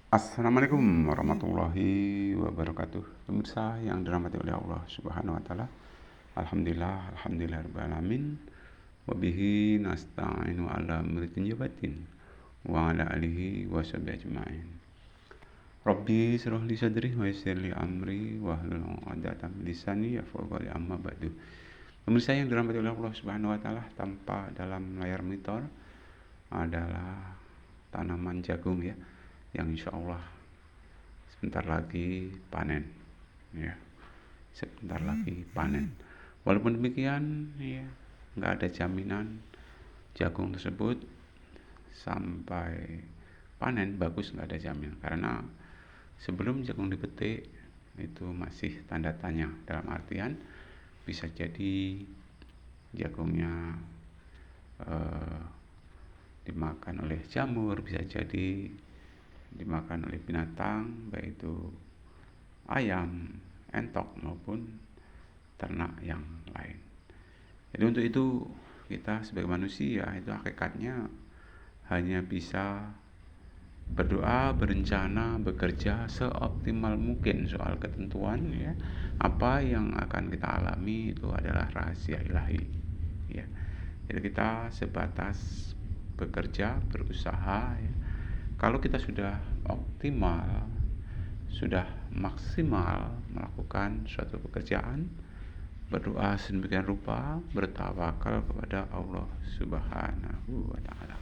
Assalamualaikum warahmatullahi wabarakatuh. Pemirsa yang dirahmati oleh Allah Subhanahu wa taala. Alhamdulillah rabbil alamin. Wa bihi nasta'inu ala amri jabatin wa ala alihi wa sahbihi ajma'in. Rabbi shrah li sadri wa yassir li amri wa hlul 'uqdatam min lisani yafqahu qawli amma ba'du. Pemirsa yang dirahmati oleh Allah Subhanahu wa taala, tampak dalam layar monitor adalah tanaman jagung ya, yang insya Allah sebentar lagi panen ya, sebentar lagi panen. Walaupun demikian ya, nggak ada jaminan jagung tersebut sampai panen bagus, nggak ada jaminan, karena sebelum jagung dipetik itu masih tanda tanya. Dalam artian bisa jadi jagungnya dimakan oleh jamur, bisa jadi dimakan oleh binatang, baik itu ayam, entok maupun ternak yang lain. Jadi untuk itu kita sebagai manusia itu hakikatnya hanya bisa berdoa, berencana, bekerja seoptimal mungkin. Soal ketentuan ya, apa yang akan kita alami itu adalah rahasia ilahi ya. Jadi kita sebatas bekerja, berusaha ya. Kalau kita sudah optimal, sudah maksimal melakukan suatu pekerjaan, berdoa sedemikian rupa, bertawakal kepada Allah Subhanahu wa taala.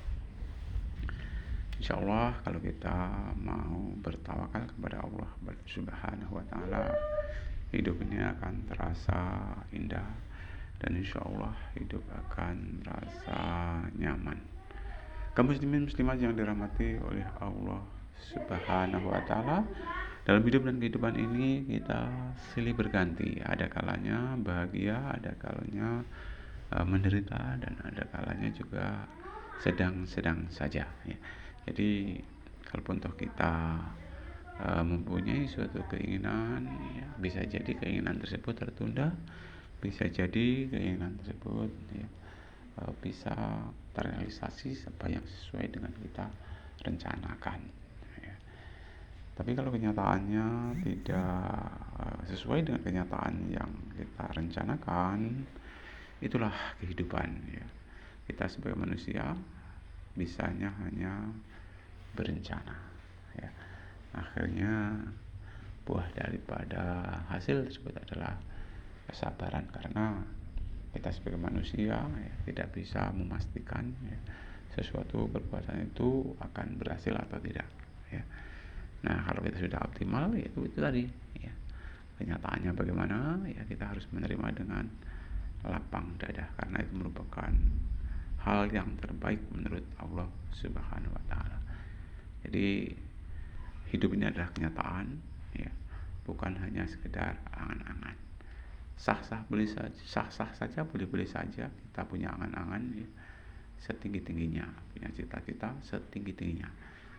Insya Allah kalau kita mau bertawakal kepada Allah Subhanahu wa taala, hidup ini akan terasa indah dan insya Allah hidup akan terasa nyaman. Kaum muslimin muslimat yang dirahmati oleh Allah Subhanahu wa taala, dalam hidup dan kehidupan ini kita silih berganti. Ada kalanya bahagia, ada kalanya menderita, dan ada kalanya juga sedang-sedang saja ya. Jadi kalaupun toh kita mempunyai suatu keinginan ya, bisa jadi keinginan tersebut tertunda, bisa jadi keinginan tersebut ya, bisa terrealisasi apa yang sesuai dengan kita rencanakan ya. Tapi kalau kenyataannya tidak sesuai dengan kenyataan yang kita rencanakan, itulah kehidupan ya. Kita sebagai manusia bisanya hanya berencana ya. Akhirnya buah daripada hasil tersebut adalah kesabaran, karena kita sebagai manusia ya, tidak bisa memastikan ya, sesuatu perbuatan itu akan berhasil atau tidak ya. Nah kalau kita sudah optimal ya itu tadi ya, kenyataannya bagaimana ya, kita harus menerima dengan lapang dada, karena itu merupakan hal yang terbaik menurut Allah Subhanahu wa taala. Jadi hidup ini adalah kenyataan ya, bukan hanya sekedar angan-angan. Sah-sah saja, boleh-boleh saja kita punya angan-angan ya, setinggi-tingginya, punya cita-cita setinggi-tingginya.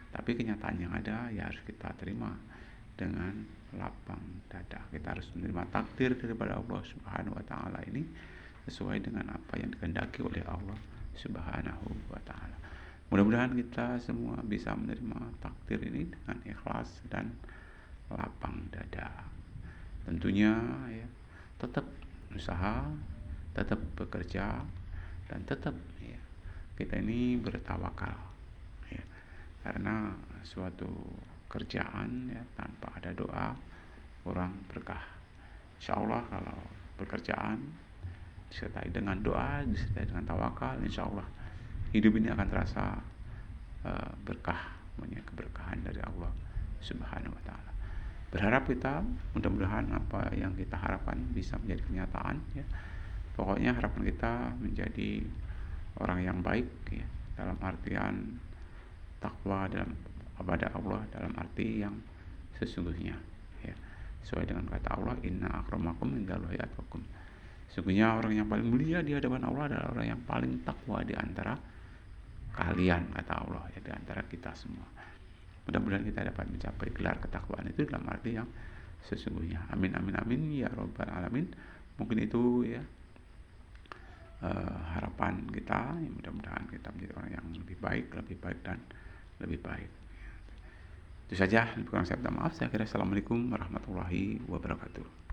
Tapi kenyataan yang ada ya harus kita terima dengan lapang dada. Kita harus menerima takdir daripada Allah Subhanahu wa taala ini sesuai dengan apa yang dikehendaki oleh Allah Subhanahu wa taala. Mudah-mudahan kita semua bisa menerima takdir ini dengan ikhlas dan lapang dada. Tentunya ya, tetap usaha, tetap bekerja, dan tetap ya, kita ini bertawakal ya. Karena suatu kerjaan ya, tanpa ada doa kurang berkah. Insya Allah kalau pekerjaan disertai dengan doa, disertai dengan tawakal, insya Allah hidup ini akan terasa berkah, punya keberkahan dari Allah Subhanahu wa taala. Berharap kita mudah-mudahan apa yang kita harapkan bisa menjadi kenyataan ya. Pokoknya harapan kita menjadi orang yang baik ya, dalam artian takwa dalam kepada Allah, dalam arti yang sesungguhnya ya. Sesuai dengan kata Allah, inna akramakum indallahi atqakum. Sesungguhnya orang yang paling mulia di hadapan Allah adalah orang yang paling takwa di antara kalian, kata Allah ya, di antara kita semua. Mudah-mudahan kita dapat mencapai gelar ketakwaan itu dalam arti yang sesungguhnya. Amin amin amin ya robbal alamin. Mungkin itu ya harapan kita ya, mudah-mudahan kita menjadi orang yang lebih baik dan lebih baik. Itu saja, kurang saya minta maaf. Saya kira assalamualaikum warahmatullahi wabarakatuh.